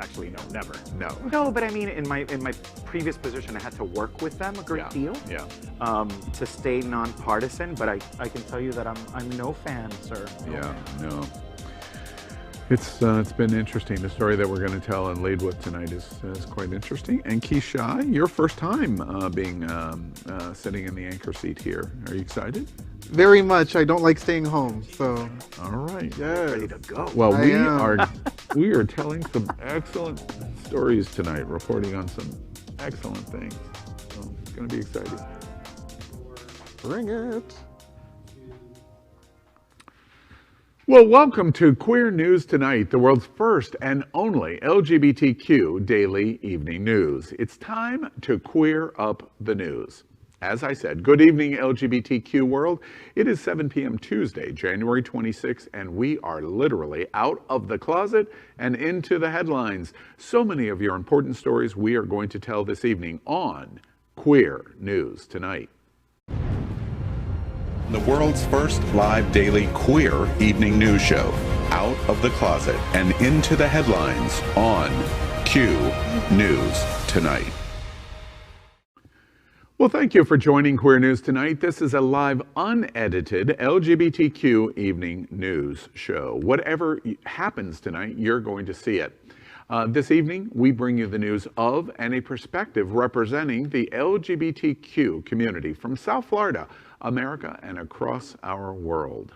actually, no, never. No. No, but I mean, in my previous position, I had to work with them a great deal. Yeah. To stay nonpartisan, but I can tell you that I'm no fan, sir. No. It's been interesting. The story that we're going to tell and lead with tonight is quite interesting. And Keisha, your first time being sitting in the anchor seat here. Are you excited? Very much. I don't like staying home, so. All right. Yeah. Ready to go. Well, we are telling some excellent stories tonight, reporting on some excellent things. So it's going to be exciting. Bring it. Well, welcome to Queer News Tonight, the world's first and only LGBTQ daily evening news. It's time to queer up the news. As I said, good evening, LGBTQ world. It is 7 p.m. Tuesday, January 26th, and we are literally out of the closet and into the headlines. So many of your important stories we are going to tell this evening on Queer News Tonight. The world's first live daily queer evening news show, out of the closet and into the headlines on Q News Tonight. Well, thank you for joining Queer News Tonight. This is a live, unedited LGBTQ evening news show. Whatever happens tonight, you're going to see it. This evening, we bring you the news of and a perspective representing the LGBTQ community from South Florida, America, and across our world.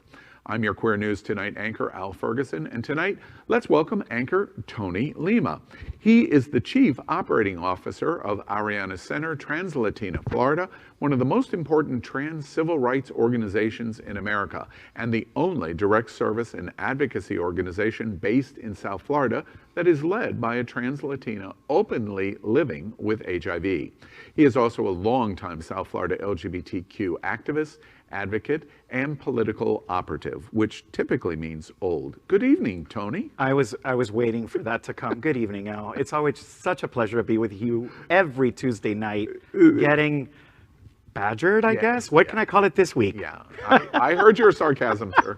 I'm your Queer News Tonight anchor, Al Ferguson, and tonight, let's welcome anchor Tony Lima. He is the Chief Operating Officer of Ariana Center, Trans-Latina, Florida, one of the most important trans civil rights organizations in America, and the only direct service and advocacy organization based in South Florida that is led by a trans-Latina openly living with HIV. He is also a longtime South Florida LGBTQ activist, advocate, and political operative, which typically means old. Good evening, Tony. I was waiting for that to come. Good evening, Al. It's always such a pleasure to be with you every Tuesday night, getting badgered, I guess. What can I call it this week? Yeah, I heard your sarcasm, sir.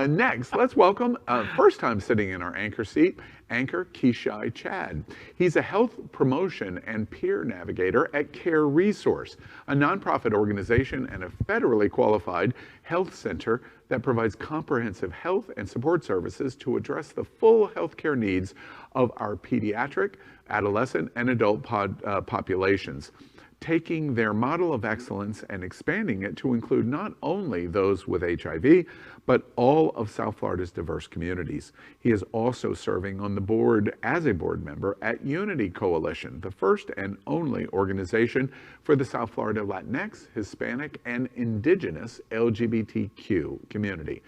Next, let's welcome, first time sitting in our anchor seat, anchor Keisha Chad. He's a health promotion and peer navigator at Care Resource, a nonprofit organization and a federally qualified health center that provides comprehensive health and support services to address the full healthcare needs of our pediatric, adolescent, and adult populations, taking their model of excellence and expanding it to include not only those with HIV, but all of South Florida's diverse communities. He is also serving on the board as a board member at Unity Coalition, the first and only organization for the South Florida Latinx, Hispanic, and Indigenous LGBTQ community.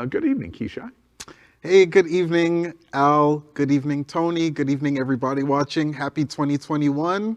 Good evening, Keisha. Hey, good evening, Al. Good evening, Tony. Good evening, everybody watching. Happy 2021.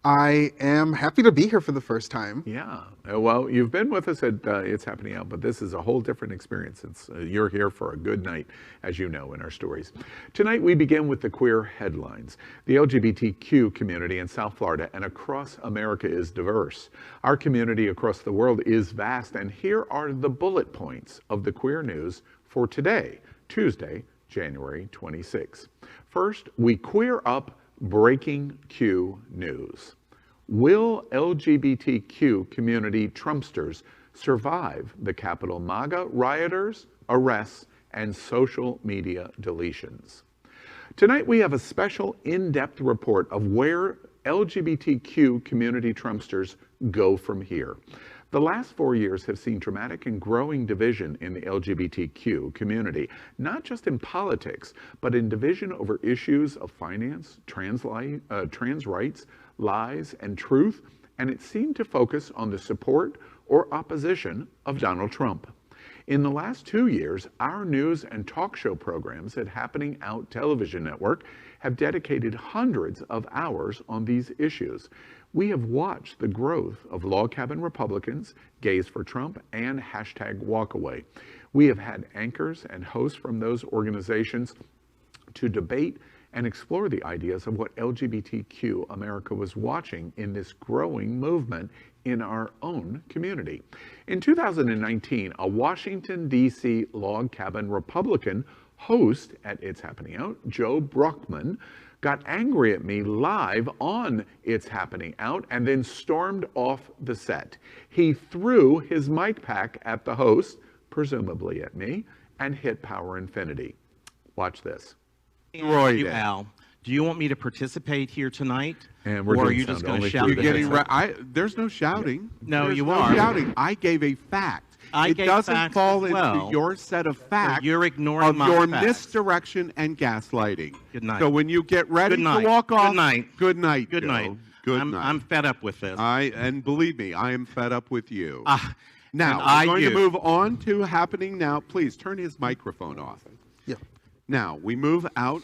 I am happy to be here for the first time. Yeah, well, you've been with us at It's Happening Out, but this is a whole different experience. You're here for a good night, as you know, in our stories. Tonight, we begin with the queer headlines. The LGBTQ community in South Florida and across America is diverse. Our community across the world is vast, and here are the bullet points of the queer news for today, Tuesday, January 26. First, we queer up breaking Q news. Will LGBTQ community Trumpsters survive the Capitol MAGA rioters, arrests, and social media deletions? Tonight we have a special in-depth report of where LGBTQ community Trumpsters go from here. The last 4 years have seen dramatic and growing division in the LGBTQ community, not just in politics, but in division over issues of finance, trans rights, lies, and truth, and it seemed to focus on the support or opposition of Donald Trump. In the last 2 years, our news and talk show programs at Happening Out television network have dedicated hundreds of hours on these issues. We have watched the growth of log cabin Republicans, Gays for Trump, and #Walkaway. We have had anchors and hosts from those organizations to debate and explore the ideas of what LGBTQ America was watching in this growing movement in our own community. In 2019, a Washington, D.C. log cabin Republican Host at It's Happening Out, Joe Bruckman, got angry at me live on It's Happening Out and then stormed off the set. He threw his mic pack at the host, presumably at me, and hit power infinity. Watch this. You, Al, do you want me to participate here tonight? And we're or are doing you just sound going to only shout? for You're the getting there's no shouting. No, There's you no are. shouting. I gave a fact. I It gave doesn't facts fall as well. into your set of facts you're ignoring of my your facts. misdirection and gaslighting. Good night. So when you get ready Good night. to walk off, Good night. Good night. Good Joe. night. Good I'm, night. I'm fed up with this. And believe me, I am fed up with you. Now, and we're going you. to move on to happening now. Please turn his microphone off. Yeah. Now, we move out.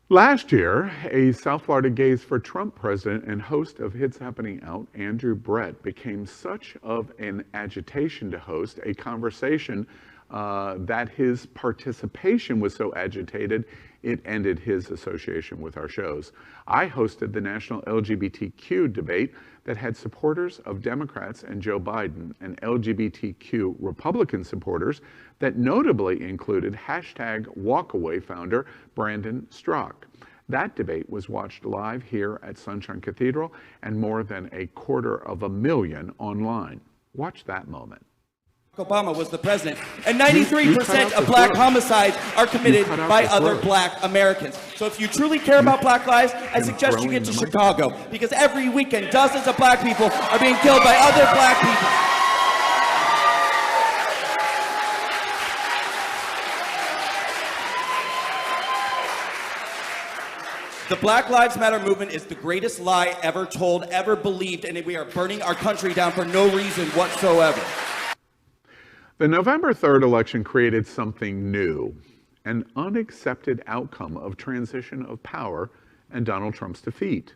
Last year, a South Florida Gays for Trump president and host of It's Happening Out, Andrew Brett, became such of an agitation to host a conversation that his participation was so agitated, it ended his association with our shows. I hosted the national LGBTQ debate that had supporters of Democrats and Joe Biden and LGBTQ Republican supporters that notably included #Walkaway founder Brandon Strzok. That debate was watched live here at Sunshine Cathedral and more than 250,000 online. Watch that moment. Obama was the president, and 93% of black homicides are committed by other black Americans. So if you truly care about black lives, I suggest you get to Chicago, because every weekend dozens of black people are being killed by other black people. The Black Lives Matter movement is the greatest lie ever told, ever believed, and we are burning our country down for no reason whatsoever. The November 3rd election created something new, an unaccepted outcome of transition of power and Donald Trump's defeat.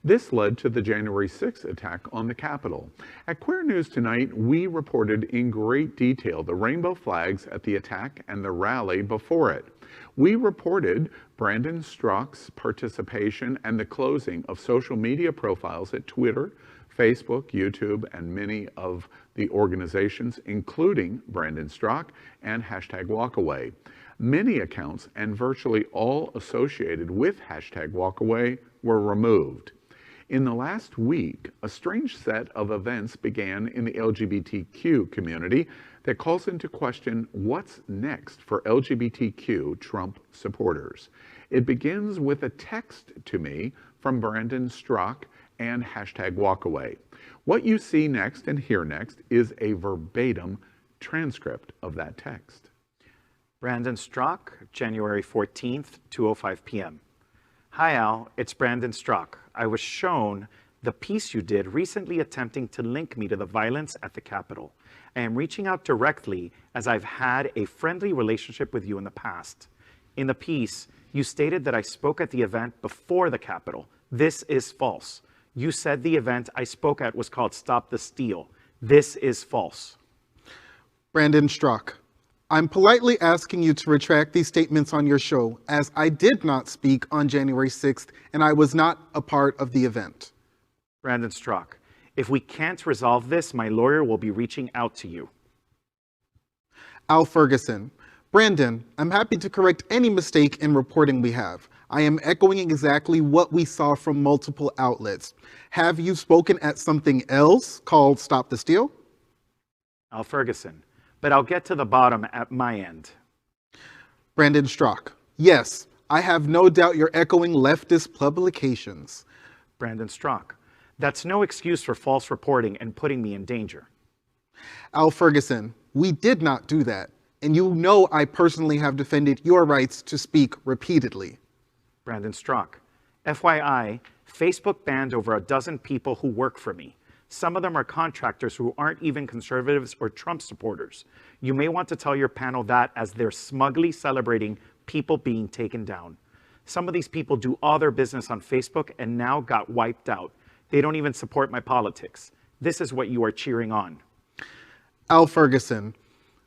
This led to the January 6th attack on the Capitol. At Queer News Tonight, we reported in great detail the rainbow flags at the attack and the rally before it. We reported Brandon Strzok's participation and the closing of social media profiles at Twitter, Facebook, YouTube, and many of the organizations, including Brandon Strzok and #Walkaway. Many accounts and virtually all associated with #Walkaway were removed. In the last week, a strange set of events began in the LGBTQ community that calls into question what's next for LGBTQ Trump supporters. It begins with a text to me from Brandon Strzok and #Walkaway. What you see next and hear next is a verbatim transcript of that text. Brandon Strzok, January 14th, 2:05 p.m. Hi Al, it's Brandon Strzok. I was shown the piece you did recently attempting to link me to the violence at the Capitol. I am reaching out directly as I've had a friendly relationship with you in the past. In the piece, you stated that I spoke at the event before the Capitol. This is false. You said the event I spoke at was called Stop the Steal. This is false. Brandon Strzok, I'm politely asking you to retract these statements on your show, as I did not speak on January 6th and I was not a part of the event. Brandon Strzok, if we can't resolve this, my lawyer will be reaching out to you. Al Ferguson, Brandon, I'm happy to correct any mistake in reporting we have. I am echoing exactly what we saw from multiple outlets. Have you spoken at something else called Stop the Steal? Al Ferguson, but I'll get to the bottom at my end. Brandon Strzok, yes, I have no doubt you're echoing leftist publications. Brandon Strzok, that's no excuse for false reporting and putting me in danger. Al Ferguson, we did not do that, and you know I personally have defended your rights to speak repeatedly. Brandon Strzok, FYI, Facebook banned over a dozen people who work for me. Some of them are contractors who aren't even conservatives or Trump supporters. You may want to tell your panel that as they're smugly celebrating people being taken down. Some of these people do all their business on Facebook and now got wiped out. They don't even support my politics. This is what you are cheering on. Al Ferguson,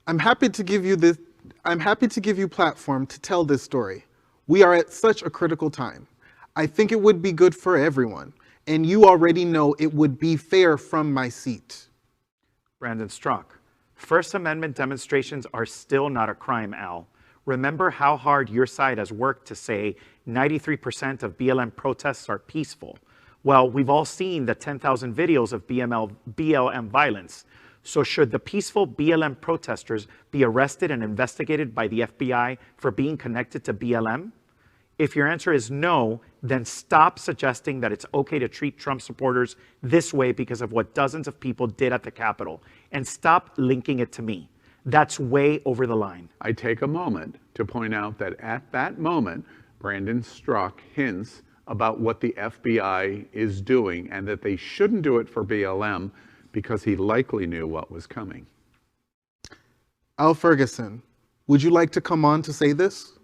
I'm happy to give you platform to tell this story. We are at such a critical time. I think it would be good for everyone, and you already know it would be fair from my seat. Brandon Strzok, First Amendment demonstrations are still not a crime, Al. Remember how hard your side has worked to say 93% of BLM protests are peaceful. Well, we've all seen the 10,000 videos of BLM violence. So should the peaceful BLM protesters be arrested and investigated by the FBI for being connected to BLM? If your answer is no, then stop suggesting that it's okay to treat Trump supporters this way because of what dozens of people did at the Capitol, and stop linking it to me. That's way over the line. I take a moment to point out that at that moment, Brandon Strzok hints about what the FBI is doing and that they shouldn't do it for BLM because he likely knew what was coming. Al Ferguson, would you like to come on to say this?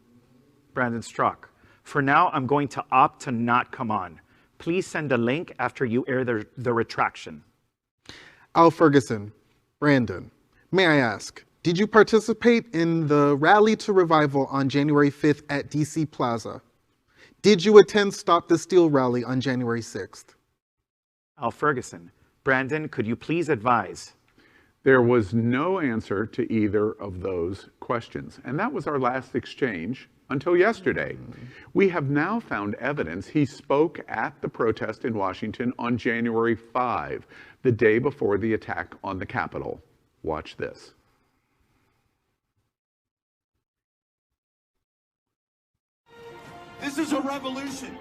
Brandon Strzok, for now, I'm going to opt to not come on. Please send a link after you air the retraction. Al Ferguson, Brandon, may I ask, did you participate in the Rally to Revival on January 5th at DC Plaza? Did you attend Stop the Steal rally on January 6th? Al Ferguson, Brandon, could you please advise? There was no answer to either of those questions. And that was our last exchange until yesterday. We have now found evidence he spoke at the protest in Washington on January 5, the day before the attack on the Capitol. Watch this. This is a revolution.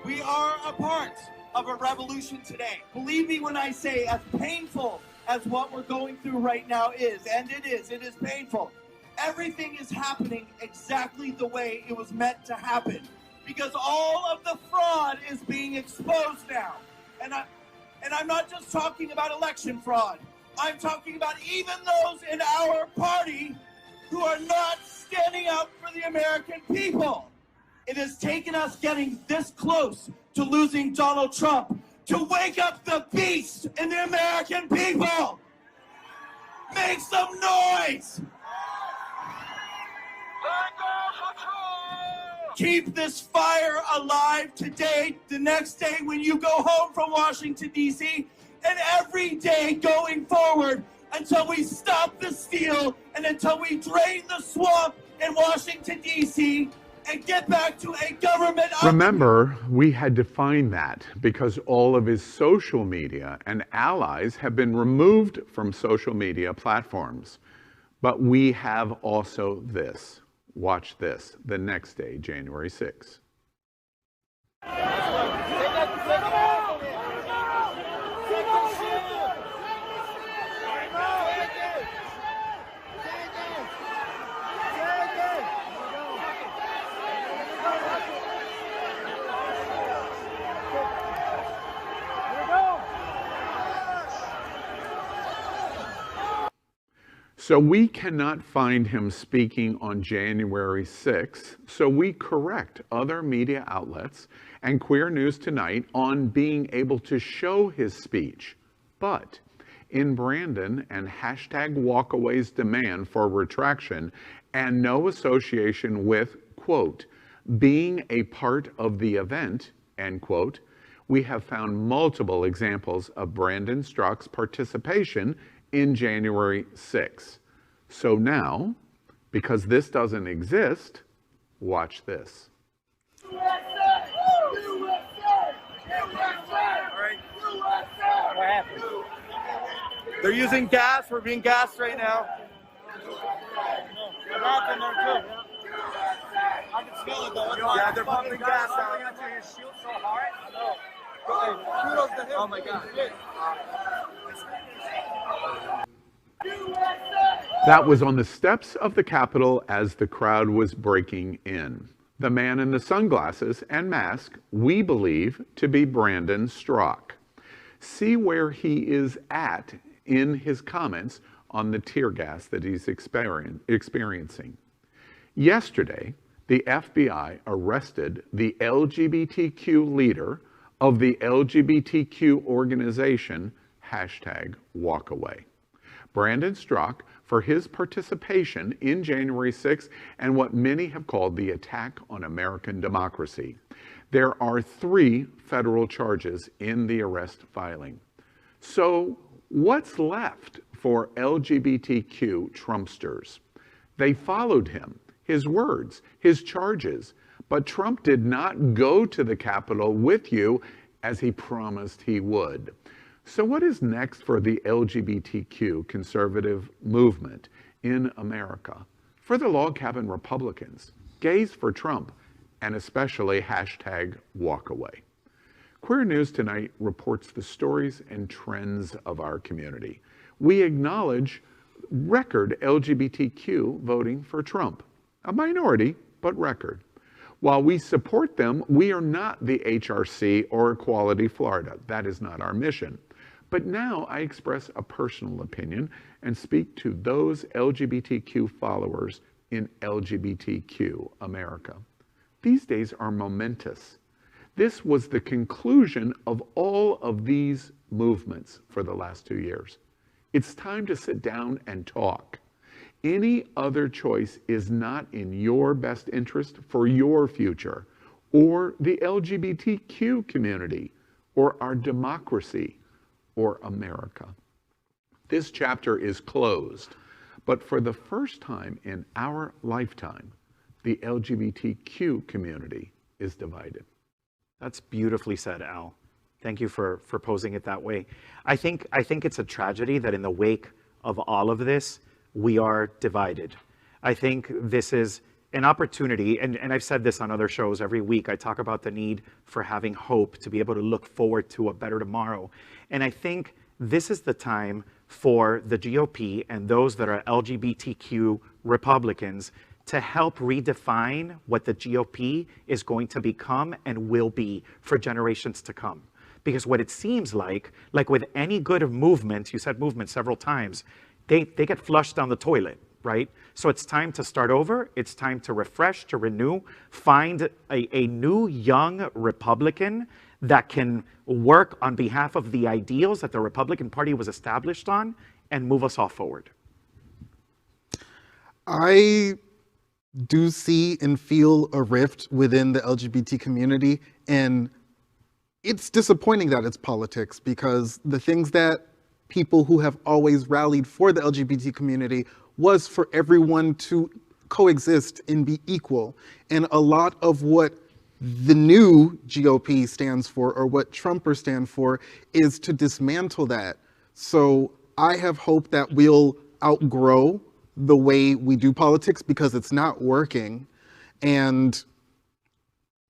We are a part of a revolution today. Believe me when I say, as painful as what we're going through right now is, and it is painful. Everything is happening exactly the way it was meant to happen, because all of the fraud is being exposed now. And I'm not just talking about election fraud. I'm talking about even those in our party who are not standing up for the American people. It has taken us getting this close to losing Donald Trump to wake up the beast in the American people. Make some noise. Keep this fire alive today, the next day when you go home from Washington, D.C., and every day going forward until we stop the steal and until we drain the swamp in Washington, D.C., and get back to a government. Remember, we had defined that because all of his social media and allies have been removed from social media platforms. But we have also this. Watch this, the next day, January 6th. So we cannot find him speaking on January 6th, so we correct other media outlets and Queer News Tonight on being able to show his speech. But in Brandon and #Walkaway's demand for retraction and no association with, quote, being a part of the event, end quote, we have found multiple examples of Brandon Strzok's participation in January 6th. So now, because this doesn't exist, watch this. They're using gas. We're being gassed right now. Yeah, they're pumping gas out. Oh my God. That was on the steps of the Capitol as the crowd was breaking in. The man in the sunglasses and mask, we believe to be Brandon Strzok. See where he is at in his comments on the tear gas that he's experiencing. Yesterday, the FBI arrested the LGBTQ leader of the LGBTQ organization, #Walkaway. Brandon Strzok for his participation in January 6th and what many have called the attack on American democracy. There are 3 federal charges in the arrest filing. So what's left for LGBTQ Trumpsters. They followed him, his words, his charges, but Trump did not go to the Capitol with you as he promised he would. So what is next for the LGBTQ conservative movement in America? For the log cabin Republicans, gays for Trump, and especially #walkaway. Queer News Tonight reports the stories and trends of our community. We acknowledge record LGBTQ voting for Trump, a minority, but record. While we support them, we are not the HRC or Equality Florida. That is not our mission. But now I express a personal opinion and speak to those LGBTQ followers in LGBTQ America. These days are momentous. This was the conclusion of all of these movements for the last 2 years. It's time to sit down and talk. Any other choice is not in your best interest for your future, or the LGBTQ community, or our democracy, or America. This chapter is closed, but for the first time in our lifetime, the LGBTQ community is divided. That's beautifully said, Al. Thank you for posing it that way. I think it's a tragedy that in the wake of all of this, we are divided. I think this is an opportunity, and I've said this on other shows every week. I talk about the need for having hope, to be able to look forward to a better tomorrow. And I think this is the time for the GOP and those that are LGBTQ Republicans to help redefine what the GOP is going to become and will be for generations to come. Because what it seems like with any good movement, you said movement several times, they get flushed down the toilet, right? So it's time to start over. It's time to refresh, to renew, find a new young Republican that can work on behalf of the ideals that the Republican Party was established on and move us all forward. I do see and feel a rift within the LGBT community, and it's disappointing that it's politics, because the things that people who have always rallied for the LGBT community was for everyone to coexist and be equal. And a lot of what the new GOP stands for, or what Trumpers stand for, is to dismantle that. So I have hope that we'll outgrow the way we do politics, because it's not working. And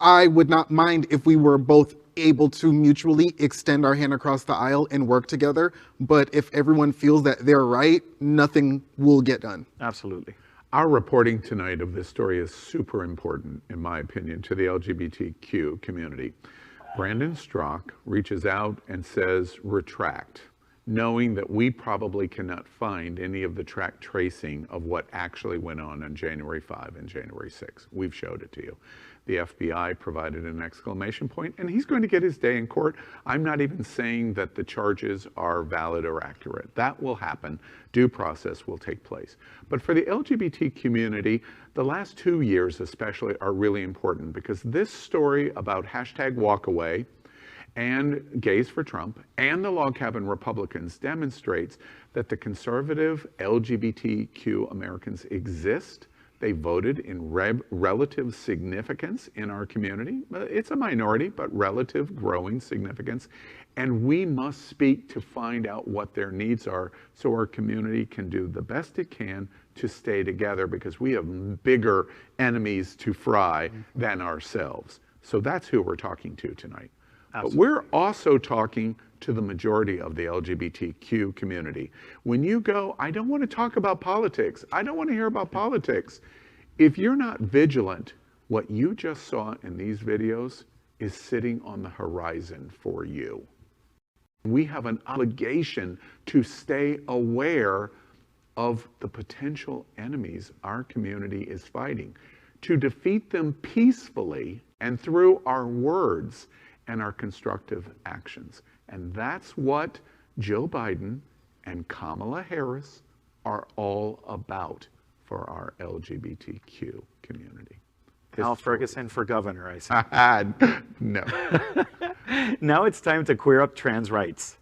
I would not mind if we were both able to mutually extend our hand across the aisle and work together. But if everyone feels that they're right, nothing will get done. Absolutely. Our reporting tonight of this story is super important, in my opinion, to the LGBTQ community. Brandon Strzok reaches out and says, retract, knowing that we probably cannot find any of the track tracing of what actually went on January 5 and January 6. We've showed it to you. The FBI provided an exclamation point, and he's going to get his day in court. I'm not even saying that the charges are valid or accurate. That will happen. Due process will take place. But for the LGBT community, the last 2 years especially are really important, because this story about #walkaway and gays for Trump and the log cabin Republicans demonstrates that the conservative LGBTQ Americans exist. They voted in relative significance in our community. It's a minority, but relative growing significance. And we must speak to find out what their needs are, so our community can do the best it can to stay together, because we have bigger enemies to fry than ourselves. So that's who we're talking to tonight. Absolutely. But we're also talking to the majority of the LGBTQ community. When you go, I don't want to talk about politics. I don't want to hear about politics. If you're not vigilant, what you just saw in these videos is sitting on the horizon for you. We have an obligation to stay aware of the potential enemies our community is fighting, to defeat them peacefully and through our words and our constructive actions. And that's what Joe Biden and Kamala Harris are all about for our LGBTQ community. Al Ferguson for governor, I say. No. Now it's time to queer up trans rights.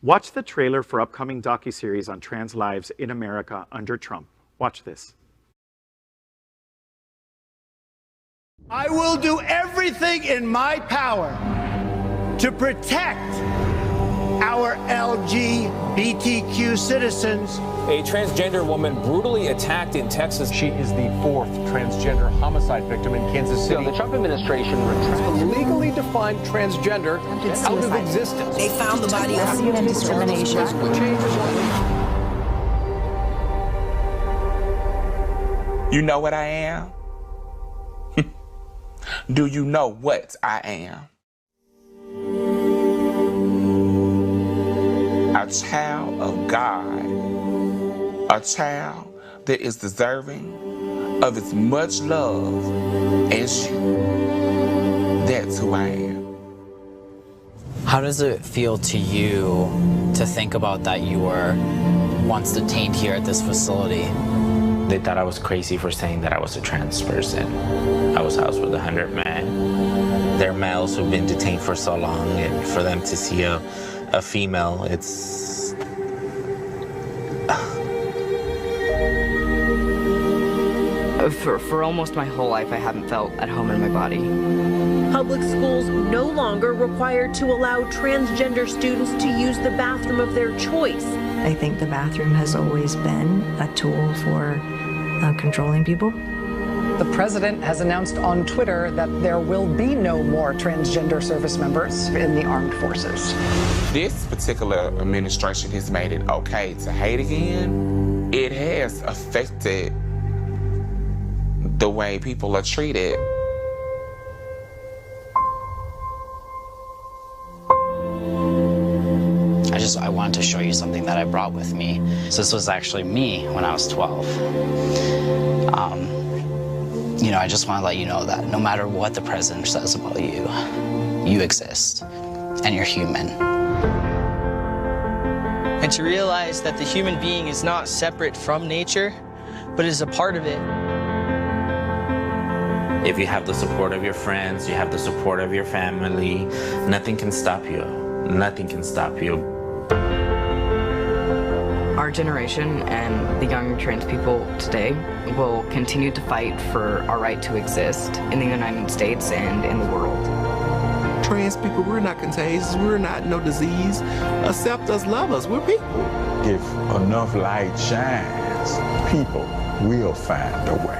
Watch the trailer for upcoming docuseries on trans lives in America under Trump. Watch this. I will do everything in my power to protect our LGBTQ citizens. A transgender woman brutally attacked in Texas. She is the 4th transgender homicide victim in Kansas City. So the Trump administration to legally define transgender out of existence. They found the body of discrimination. You know what I am? Do you know what I am? A child of God, a child that is deserving of as much love as you. That's who I am. How does it feel to you to think about that you were once detained here at this facility? They thought I was crazy for saying that I was a trans person. I was housed with 100 men. They're males who've been detained for so long, and for them to see a female, it's... For almost my whole life, I haven't felt at home in my body. Public schools no longer required to allow transgender students to use the bathroom of their choice. I think the bathroom has always been a tool for controlling people. The president has announced on Twitter that there will be no more transgender service members in the armed forces. This particular administration has made it okay to hate again. It has affected the way people are treated. I wanted to show you something that I brought with me. So this was actually me when I was 12. You know, I just want to let you know that no matter what the president says about you, you exist and you're human. And to realize that the human being is not separate from nature, but is a part of it. If you have the support of your friends, you have the support of your family, nothing can stop you. Nothing can stop you. Our generation and the young trans people today will continue to fight for our right to exist in the United States and in the world. Trans people, we're not contagious, we're not no disease. Accept us, love us, we're people. If enough light shines, people will find a way.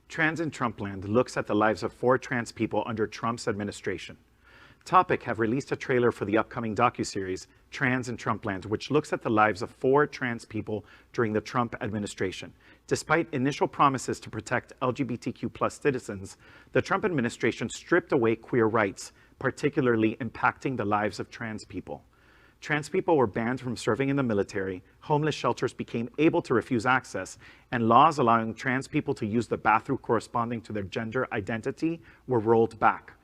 Trans in Trumpland looks at the lives of 4 trans people under Trump's administration. Topic have released a trailer for the upcoming docuseries, Trans in Trumpland, which looks at the lives of 4 trans people during the Trump administration. Despite initial promises to protect LGBTQ+ citizens, the Trump administration stripped away queer rights, particularly impacting the lives of trans people. Trans people were banned from serving in the military, homeless shelters became able to refuse access, and laws allowing trans people to use the bathroom corresponding to their gender identity were rolled back.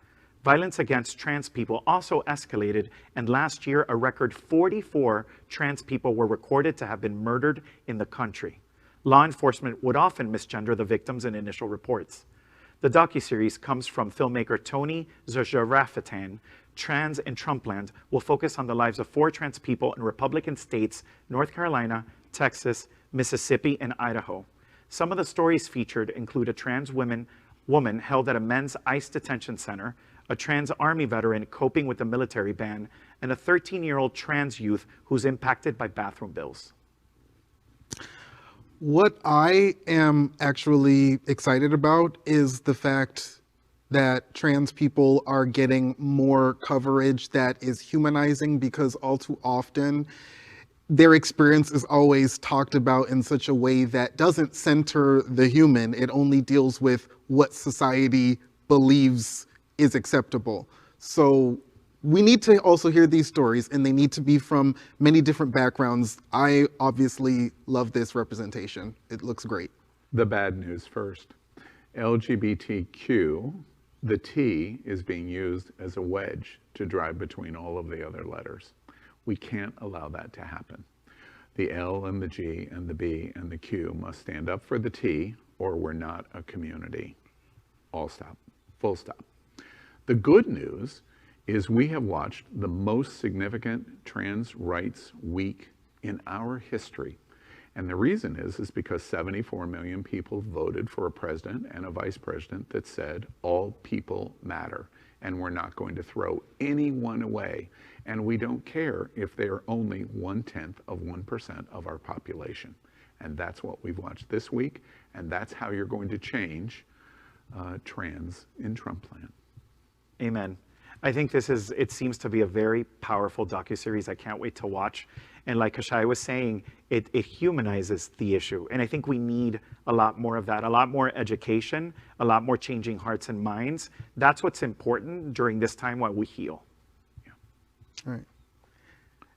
Violence against trans people also escalated, and last year a record 44 trans people were recorded to have been murdered in the country. Law enforcement would often misgender the victims in initial reports. The docuseries comes from filmmaker Tony Zerafatan. Trans in Trumpland will focus on the lives of 4 trans people in Republican states, North Carolina, Texas, Mississippi, and Idaho. Some of the stories featured include a trans woman held at a men's ICE detention center, a trans Army veteran coping with the military ban, and a 13-year-old trans youth who's impacted by bathroom bills. What I am actually excited about is the fact that trans people are getting more coverage that is humanizing, because all too often their experience is always talked about in such a way that doesn't center the human. It only deals with what society believes is acceptable. So we need to also hear these stories, and they need to be from many different backgrounds. I obviously love this representation. It looks great. The bad news first. LGBTQ, the T is being used as a wedge to drive between all of the other letters. We can't allow that to happen. The L and the G and the B and the Q must stand up for the T, or we're not a community. All stop. Full stop. The good news is we have watched the most significant trans rights week in our history. And the reason is because 74 million people voted for a president and a vice president that said all people matter, and we're not going to throw anyone away. And we don't care if they are only 0.1% of our population. And that's what we've watched this week, and that's how you're going to change trans in Trump land. Amen. I think it seems to be a very powerful docuseries. I can't wait to watch. And like Kashai was saying, it humanizes the issue. And I think we need a lot more of that, a lot more education, a lot more changing hearts and minds. That's what's important during this time while we heal. Yeah. All right.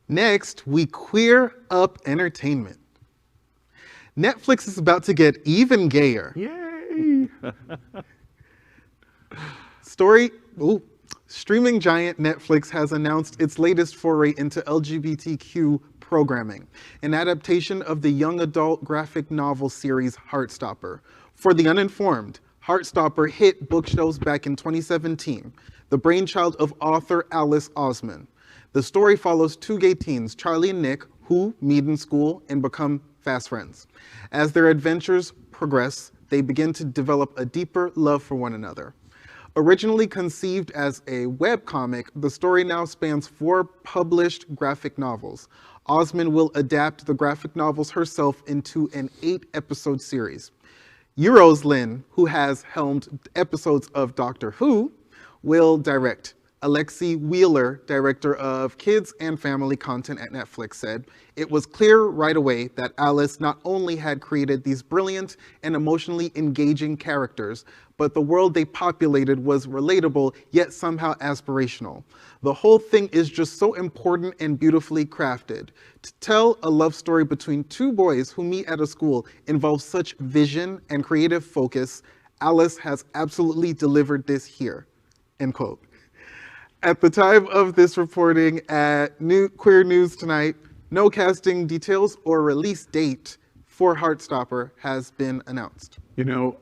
Next, we queer up entertainment. Netflix is about to get even gayer. Yay! Streaming giant Netflix has announced its latest foray into LGBTQ programming, an adaptation of the young adult graphic novel series Heartstopper. For the uninformed, Heartstopper hit bookshelves back in 2017, the brainchild of author Alice Oseman. The story follows two gay teens, Charlie and Nick, who meet in school and become fast friends. As their adventures progress, they begin to develop a deeper love for one another. Originally conceived as a webcomic, the story now spans 4 published graphic novels. Oseman will adapt the graphic novels herself into an 8-episode series. Euros Lynn, who has helmed episodes of Doctor Who, will direct. Alexi Wheeler, director of kids and family content at Netflix, said, "It was clear right away that Alice not only had created these brilliant and emotionally engaging characters, but the world they populated was relatable, yet somehow aspirational. The whole thing is just so important and beautifully crafted. To tell a love story between two boys who meet at a school involves such vision and creative focus. Alice has absolutely delivered this here." End quote. At the time of this reporting at Queer News Tonight, no casting details or release date for Heartstopper has been announced. You know,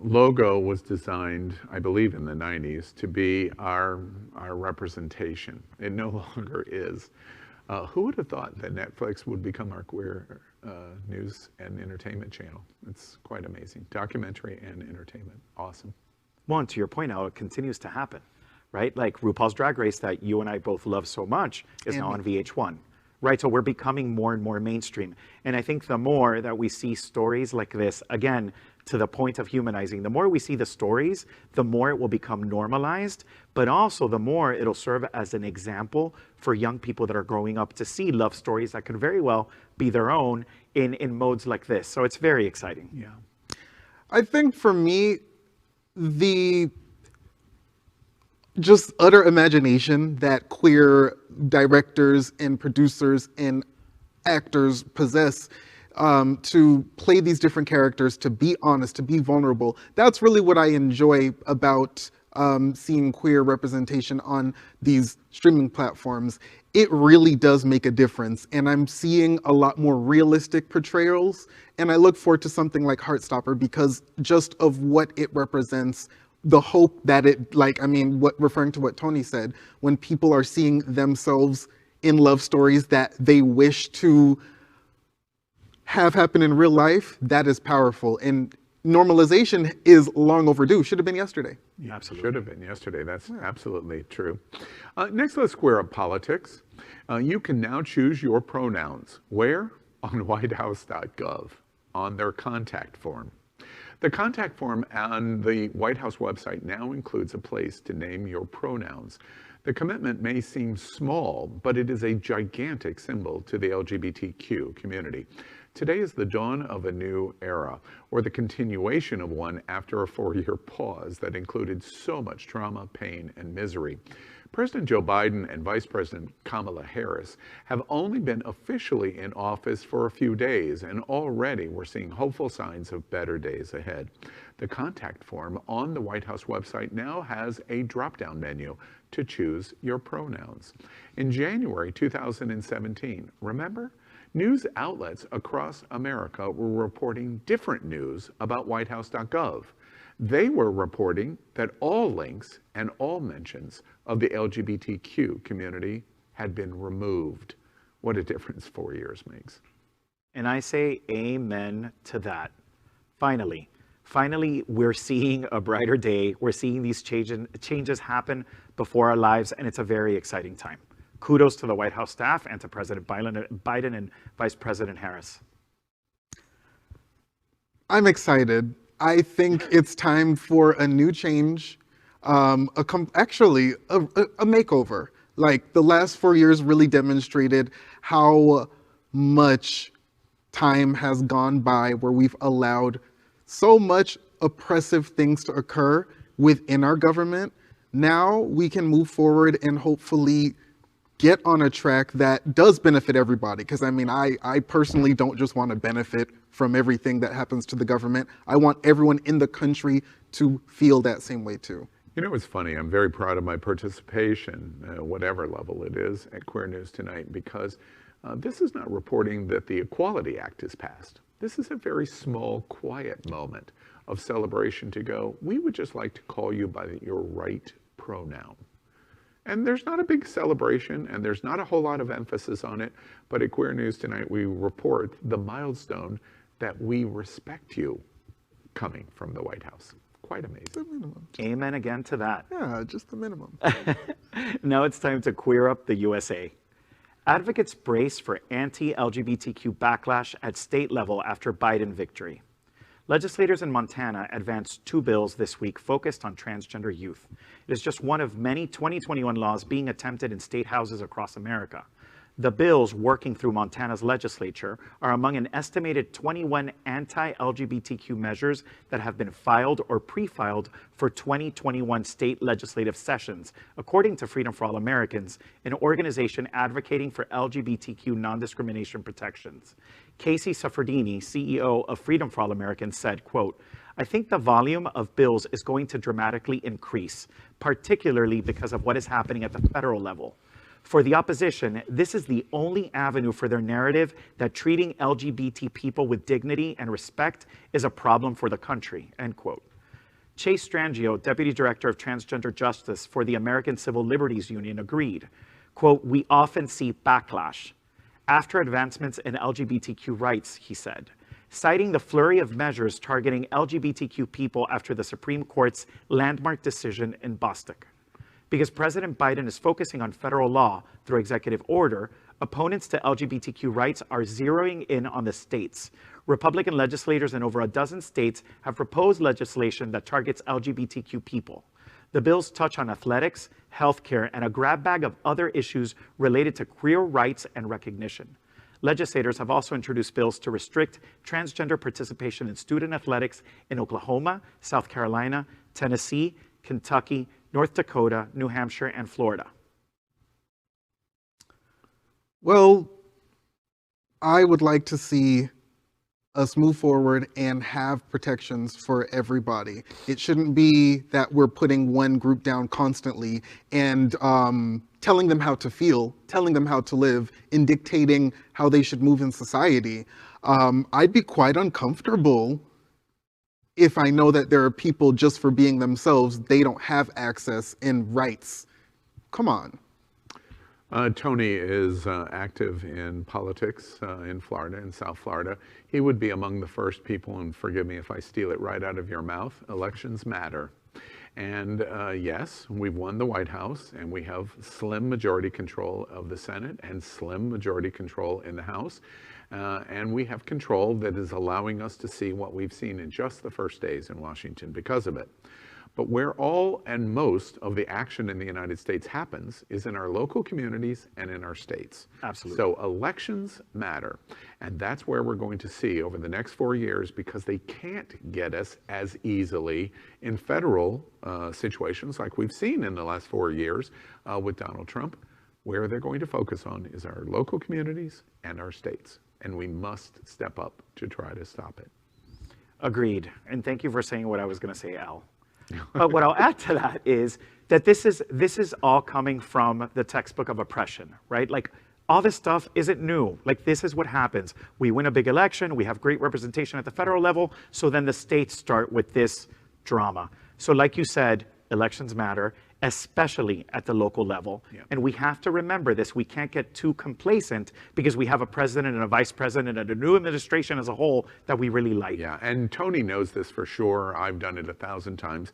logo was designed, I believe, in the 90s to be our representation. It no longer is. Who would have thought that Netflix would become our queer news and entertainment channel? It's quite amazing. Documentary and entertainment. Awesome. Well, and to your point, how it continues to happen. Right? Like RuPaul's Drag Race that you and I both love so much is now on VH1, right? So we're becoming more and more mainstream. And I think the more that we see stories like this, again, to the point of humanizing, the more we see the stories, the more it will become normalized, but also the more it'll serve as an example for young people that are growing up to see love stories that could very well be their own in modes like this. So it's very exciting. Yeah. I think for me, the just utter imagination that queer directors and producers and actors possess to play these different characters, to be honest, to be vulnerable. That's really what I enjoy about seeing queer representation on these streaming platforms. It really does make a difference, and I'm seeing a lot more realistic portrayals, and I look forward to something like Heartstopper because just of what it represents, the hope that it, referring to what Tony said, when people are seeing themselves in love stories that they wish to have happen in real life, that is powerful. And normalization is long overdue. Should have been yesterday. Yeah, absolutely. Should have been yesterday. That's absolutely true. Next, let's square up politics. You can now choose your pronouns. Where? On House.Gov, on their contact form. The contact form on the White House website now includes a place to name your pronouns. The commitment may seem small, but it is a gigantic symbol to the LGBTQ community. Today is the dawn of a new era, or the continuation of one after a 4-year pause that included so much trauma, pain, and misery. President Joe Biden and Vice President Kamala Harris have only been officially in office for a few days, and already we're seeing hopeful signs of better days ahead. The contact form on the White House website now has a drop-down menu to choose your pronouns. In January 2017, remember? News outlets across America were reporting different news about House.Gov. They were reporting that all links and all mentions of the LGBTQ community had been removed. What a difference 4 years makes. And I say amen to that. Finally, we're seeing a brighter day. We're seeing these changes happen before our lives, and it's a very exciting time. Kudos to the White House staff and to President Biden and Vice President Harris. I'm excited. I think it's time for a new change, actually a makeover. Like, the last 4 years really demonstrated how much time has gone by where we've allowed so much oppressive things to occur within our government. Now we can move forward and hopefully get on a track that does benefit everybody. Because I mean, I personally don't just want to benefit from everything that happens to the government. I want everyone in the country to feel that same way too. You know, it's funny, I'm very proud of my participation, whatever level it is, at Queer News Tonight, because this is not reporting that the Equality Act is passed. This is a very small, quiet moment of celebration to go, we would just like to call you by your right pronoun. And there's not a big celebration, and there's not a whole lot of emphasis on it, but at Queer News Tonight, we report the milestone that we respect you coming from the White House. Quite amazing. The minimum. Amen again to that. Yeah, just the minimum. Now it's time to queer up the USA. Advocates brace for anti-LGBTQ backlash at state level after Biden victory. Legislators in Montana advanced 2 bills this week focused on transgender youth. It is just one of many 2021 laws being attempted in state houses across America. The bills working through Montana's legislature are among an estimated 21 anti-LGBTQ measures that have been filed or pre-filed for 2021 state legislative sessions, according to Freedom for All Americans, an organization advocating for LGBTQ non-discrimination protections. Casey Suffredini, CEO of Freedom for All Americans, said, quote, "I think the volume of bills is going to dramatically increase, particularly because of what is happening at the federal level. For the opposition, this is the only avenue for their narrative that treating LGBT people with dignity and respect is a problem for the country," end quote. Chase Strangio, Deputy Director of Transgender Justice for the American Civil Liberties Union, agreed, quote, "We often see backlash after advancements in LGBTQ rights," he said, citing the flurry of measures targeting LGBTQ people after the Supreme Court's landmark decision in Bostock. Because President Biden is focusing on federal law through executive order, opponents to LGBTQ rights are zeroing in on the states. Republican legislators in over a dozen states have proposed legislation that targets LGBTQ people. The bills touch on athletics, healthcare, and a grab bag of other issues related to queer rights and recognition. Legislators have also introduced bills to restrict transgender participation in student athletics in Oklahoma, South Carolina, Tennessee, Kentucky, North Dakota, New Hampshire, and Florida. Well, I would like to see us move forward and have protections for everybody. It shouldn't be that we're putting one group down constantly and telling them how to feel, telling them how to live, and dictating how they should move in society. I'd be quite uncomfortable if I know that there are people just for being themselves, they don't have access and rights. Come on. Tony is active in politics in Florida, in South Florida. He would be among the first people, and forgive me if I steal it right out of your mouth, elections matter. And yes, we've won the White House, and we have slim majority control of the Senate and slim majority control in the House. And we have control that is allowing us to see what we've seen in just the first days in Washington because of it. But where all and most of the action in the United States happens is in our local communities and in our states. Absolutely. So elections matter. And that's where we're going to see over the next 4 years, because they can't get us as easily in federal situations like we've seen in the last 4 years with Donald Trump. Where they're going to focus on is our local communities and our states. And we must step up to try to stop it. Agreed. And thank you for saying what I was going to say, Al. But what I'll add to that is that this is all coming from the textbook of oppression, right? Like, all this stuff isn't new. Like, this is what happens. We win a big election, we have great representation at the federal level, so then the states start with this drama. So like you said, elections matter, especially at the local level. And we have to remember this. We can't get too complacent because we have a president and a vice president and a new administration as a whole that we really like. Yeah, and Tony knows this for sure. I've done it 1,000 times.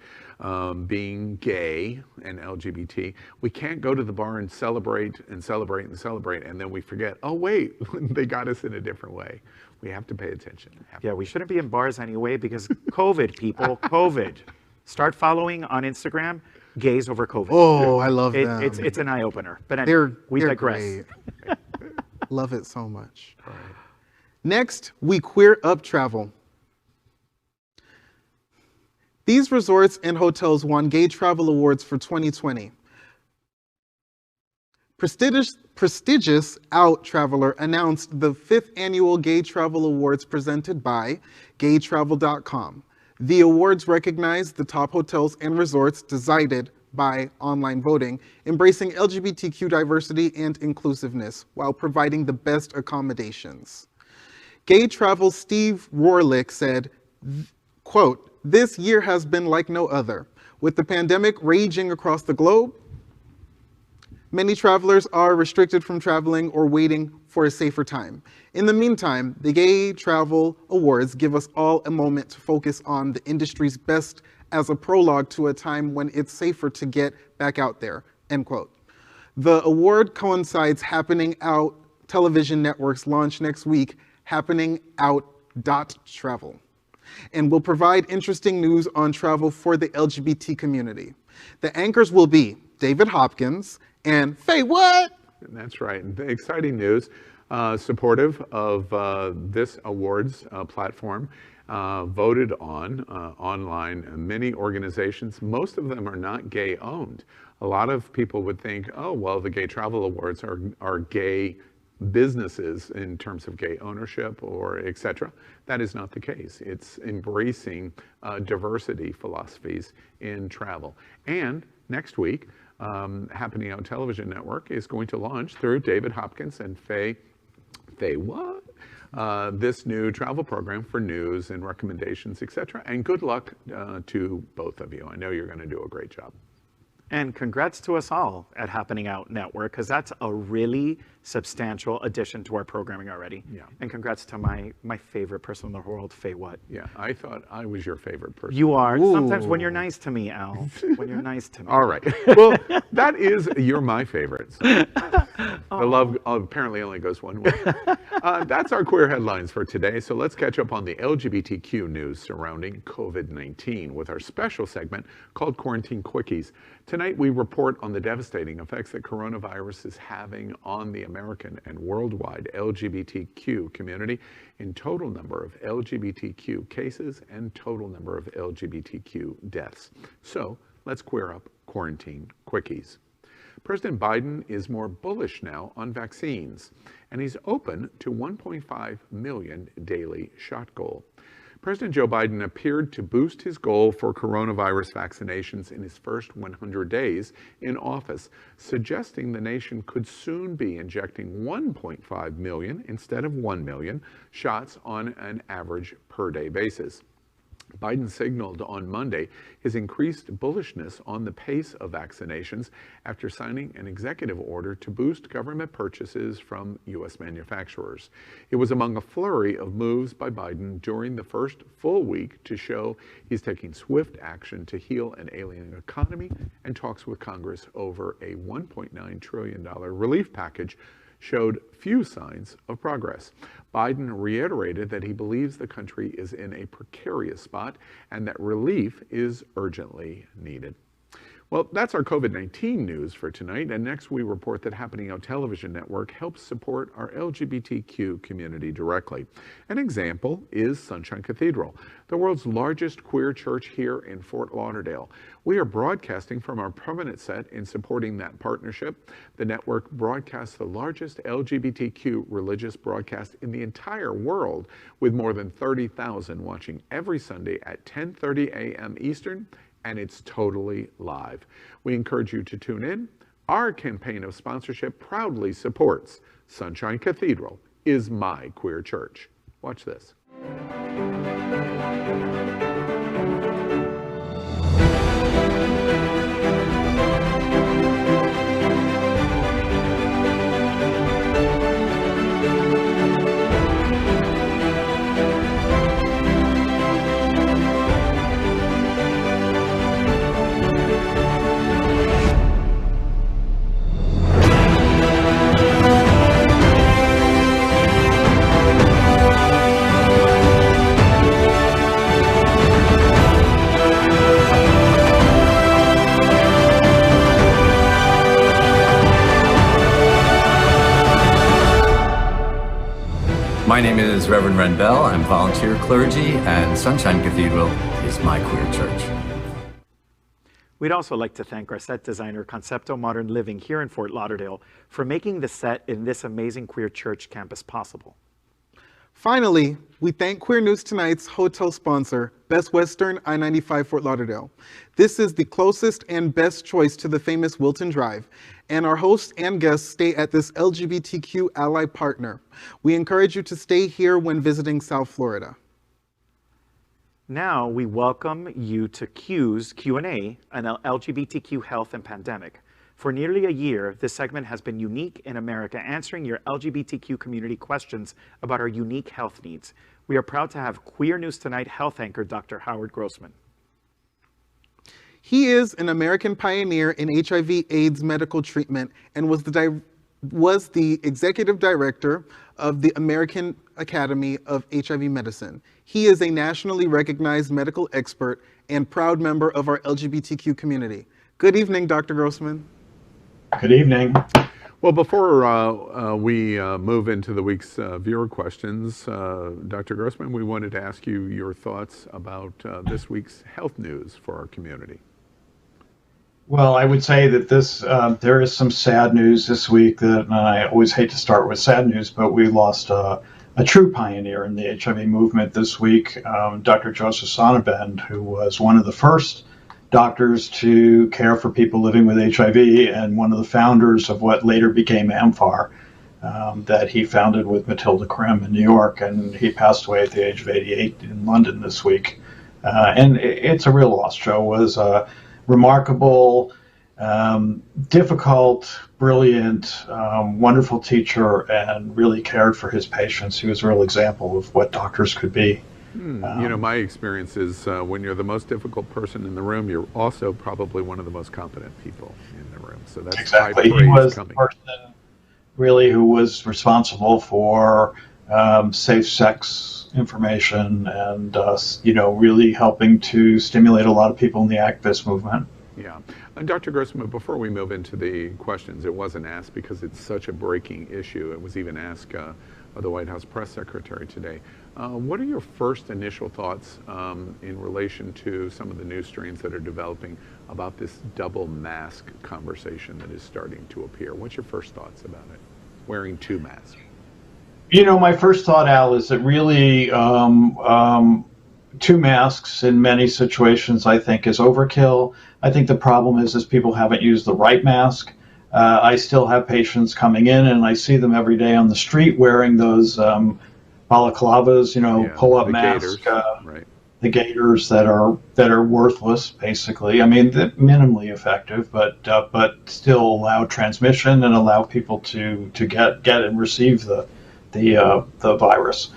Being gay and LGBT, we can't go to the bar and celebrate and celebrate and celebrate, and then we forget, oh wait, they got us in a different way. We have to pay attention. Yeah, we shouldn't be in bars anyway because COVID, people, COVID. Start following on Instagram, Gays Over COVID. Oh, I love them. It's an eye-opener. But anyway, we digress. Great. Love it so much. Right. Next, we queer up travel. These resorts and hotels won Gay Travel Awards for 2020. Prestigious Out Traveler announced the 5th annual Gay Travel Awards presented by gaytravel.com. The awards recognize the top hotels and resorts decided by online voting, embracing LGBTQ diversity and inclusiveness while providing the best accommodations. Gay Travel Steve Rorlick said, quote, "This year has been like no other. With the pandemic raging across the globe, many travelers are restricted from traveling or waiting for a safer time. In the meantime, the Gay Travel Awards give us all a moment to focus on the industry's best as a prologue to a time when it's safer to get back out there," end quote. The award coincides Happening Out television network's launch next week, happeningout.travel, and will provide interesting news on travel for the LGBT community. The anchors will be David Hopkins and Faye What? That's right. Exciting news. Supportive of this awards platform, voted on online. Many organizations, most of them are not gay owned. A lot of people would think, oh, well, the Gay Travel Awards are gay businesses in terms of gay ownership or etc. That is not the case. It's embracing diversity philosophies in travel. And next week, Happening Out Television Network is going to launch through David Hopkins and Faye What? This new travel program for news and recommendations, etc. And good luck to both of you. I know you're going to do a great job. And congrats to us all at Happening Out Network, because that's a really substantial addition to our programming already. Yeah. And congrats to my favorite person in the world, Faye What? Yeah, I thought I was your favorite person. You are. Ooh. Sometimes when you're nice to me, Al. When you're nice to me. All right. Well, that is, you're my favorite. So. The love apparently only goes one way. That's our queer headlines for today. So let's catch up on the LGBTQ news surrounding COVID-19 with our special segment called Quarantine Quickies. Tonight, we report on the devastating effects that coronavirus is having on the American and worldwide LGBTQ community in total number of LGBTQ cases and total number of LGBTQ deaths. So let's queer up Quarantine Quickies. President Biden is more bullish now on vaccines, and he's open to 1.5 million daily shot goal. President Joe Biden appeared to boost his goal for coronavirus vaccinations in his first 100 days in office, suggesting the nation could soon be injecting 1.5 million instead of 1 million shots on an average per day basis. Biden signaled on Monday his increased bullishness on the pace of vaccinations after signing an executive order to boost government purchases from U.S. manufacturers. It was among a flurry of moves by Biden during the first full week to show he's taking swift action to heal an ailing economy, and talks with Congress over a $1.9 trillion relief package showed few signs of progress. Biden reiterated that he believes the country is in a precarious spot and that relief is urgently needed. Well, that's our COVID-19 news for tonight, and next we report that Happening Out Television Network helps support our LGBTQ community directly. An example is Sunshine Cathedral, the world's largest queer church here in Fort Lauderdale. We are broadcasting from our permanent set in supporting that partnership. The network broadcasts the largest LGBTQ religious broadcast in the entire world, with more than 30,000 watching every Sunday at 10:30 a.m. Eastern, and it's totally live. We encourage you to tune in, Our campaign of sponsorship proudly supports Sunshine Cathedral is my queer church. Watch this. My name is Reverend Ren Bell. I'm volunteer clergy, and Sunshine Cathedral is my queer church. We'd also like to thank our set designer, Concepto Modern Living, here in Fort Lauderdale, for making the set in this amazing queer church campus possible. Finally, we thank Queer News Tonight's hotel sponsor, Best Western I-95 Fort Lauderdale. This is the closest and best choice to the famous Wilton Drive, and our hosts and guests stay at this LGBTQ ally partner. We encourage you to stay here when visiting South Florida. Now we welcome you to Q's Q&A on LGBTQ health and pandemic. For nearly a year, this segment has been unique in America, answering your LGBTQ community questions about our unique health needs. We are proud to have Queer News Tonight health anchor, Dr. Howard Grossman. He is an American pioneer in HIV/AIDS medical treatment and was the executive director of the American Academy of HIV Medicine. He is a nationally recognized medical expert and proud member of our LGBTQ community. Good evening, Dr. Grossman. Good evening. Well, before we move into the week's viewer questions, Dr. Grossman, we wanted to ask you your thoughts about this week's health news for our community. Well, I would say that there is some sad news this week that, and I always hate to start with sad news, but we lost a true pioneer in the HIV movement this week, Dr. Joseph Sonnabend, who was one of the first doctors to care for people living with HIV and one of the founders of what later became AMFAR, that he founded with Matilda Krim in New York, and he passed away at the age of 88 in London this week. And it's a real loss. Joe was a remarkable, difficult, brilliant, wonderful teacher, and really cared for his patients. He was a real example of what doctors could be. You know, my experience is when you're the most difficult person in the room, you're also probably one of the most competent people in the room. So that's exactly. He was the person really who was responsible for safe sex information and, you know, really helping to stimulate a lot of people in the activist movement. Yeah. Dr. Grossman, before we move into the questions, it wasn't asked because it's such a breaking issue. It was even asked of the White House press secretary today. What are your first initial thoughts in relation to some of the new strains that are developing about this double mask conversation that is starting to appear? What's your first thoughts about it, wearing two masks? You know, my first thought, Al, is that really two masks in many situations, I think, is overkill. I think the problem is people haven't used the right mask. I still have patients coming in, and I see them every day on the street wearing those balaclavas, you know, pull-up masks, the gaiters that are worthless, basically. I mean, they're minimally effective, but still allow transmission and allow people to get and receive the virus.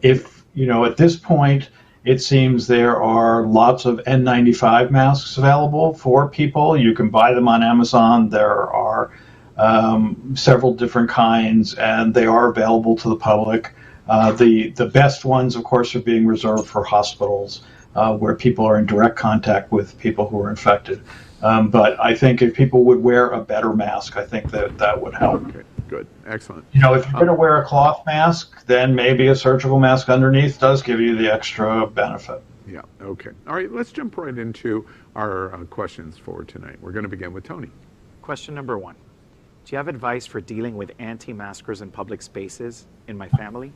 If you know, at this point, it seems there are lots of N95 masks available for people. You can buy them on Amazon. There are several different kinds, and they are available to the public. The best ones, of course, are being reserved for hospitals where people are in direct contact with people who are infected. But I think if people would wear a better mask, I think that would help. Okay, good, excellent. You know, if you're going to wear a cloth mask, then maybe a surgical mask underneath does give you the extra benefit. Yeah, okay. All right, let's jump right into our questions for tonight. We're going to begin with Tony. Question number 1. Do you have advice for dealing with anti-maskers in public spaces in my family?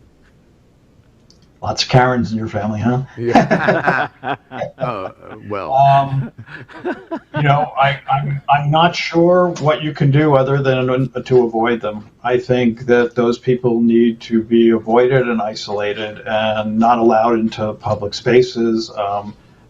Lots of Karens in your family, huh? Yeah. Well. I'm not sure what you can do other than to avoid them. I think that those people need to be avoided and isolated and not allowed into public spaces,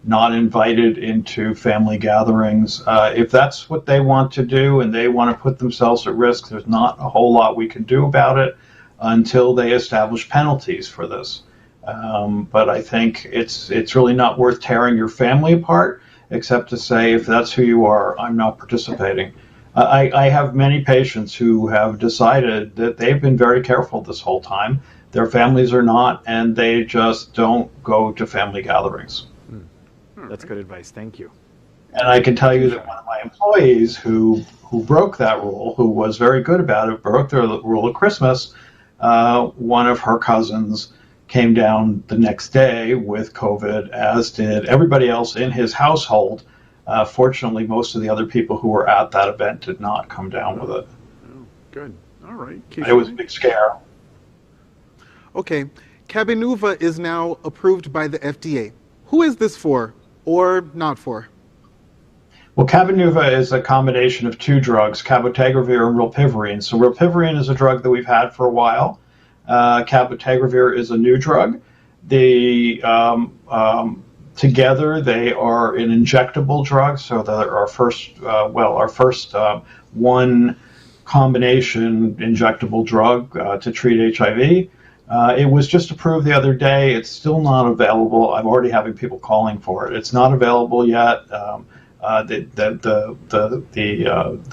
not invited into family gatherings. If that's what they want to do and they want to put themselves at risk, there's not a whole lot we can do about it until they establish penalties for this. But I think it's really not worth tearing your family apart, except to say, if that's who you are, I'm not participating. I have many patients who have decided that they've been very careful this whole time. Their families are not, and they just don't go to family gatherings. That's good advice. Thank you. And I can tell you that one of my employees who broke that rule, who was very good about it, broke the rule at Christmas, one of her cousins came down the next day with COVID, as did everybody else in his household. Fortunately, most of the other people who were at that event did not come down with it. Oh, good. All right. It was a big scare. Okay. CABENUVA is now approved by the FDA. Who is this for or not for? Well, CABENUVA is a combination of two drugs, cabotegravir and rilpivirine. So rilpivirine is a drug that we've had for a while. Cabotegravir is a new drug. Together they are an injectable drug. So they're our first one combination injectable drug to treat HIV. It was just approved the other day. It's still not available. I'm already having people calling for it. It's not available yet. The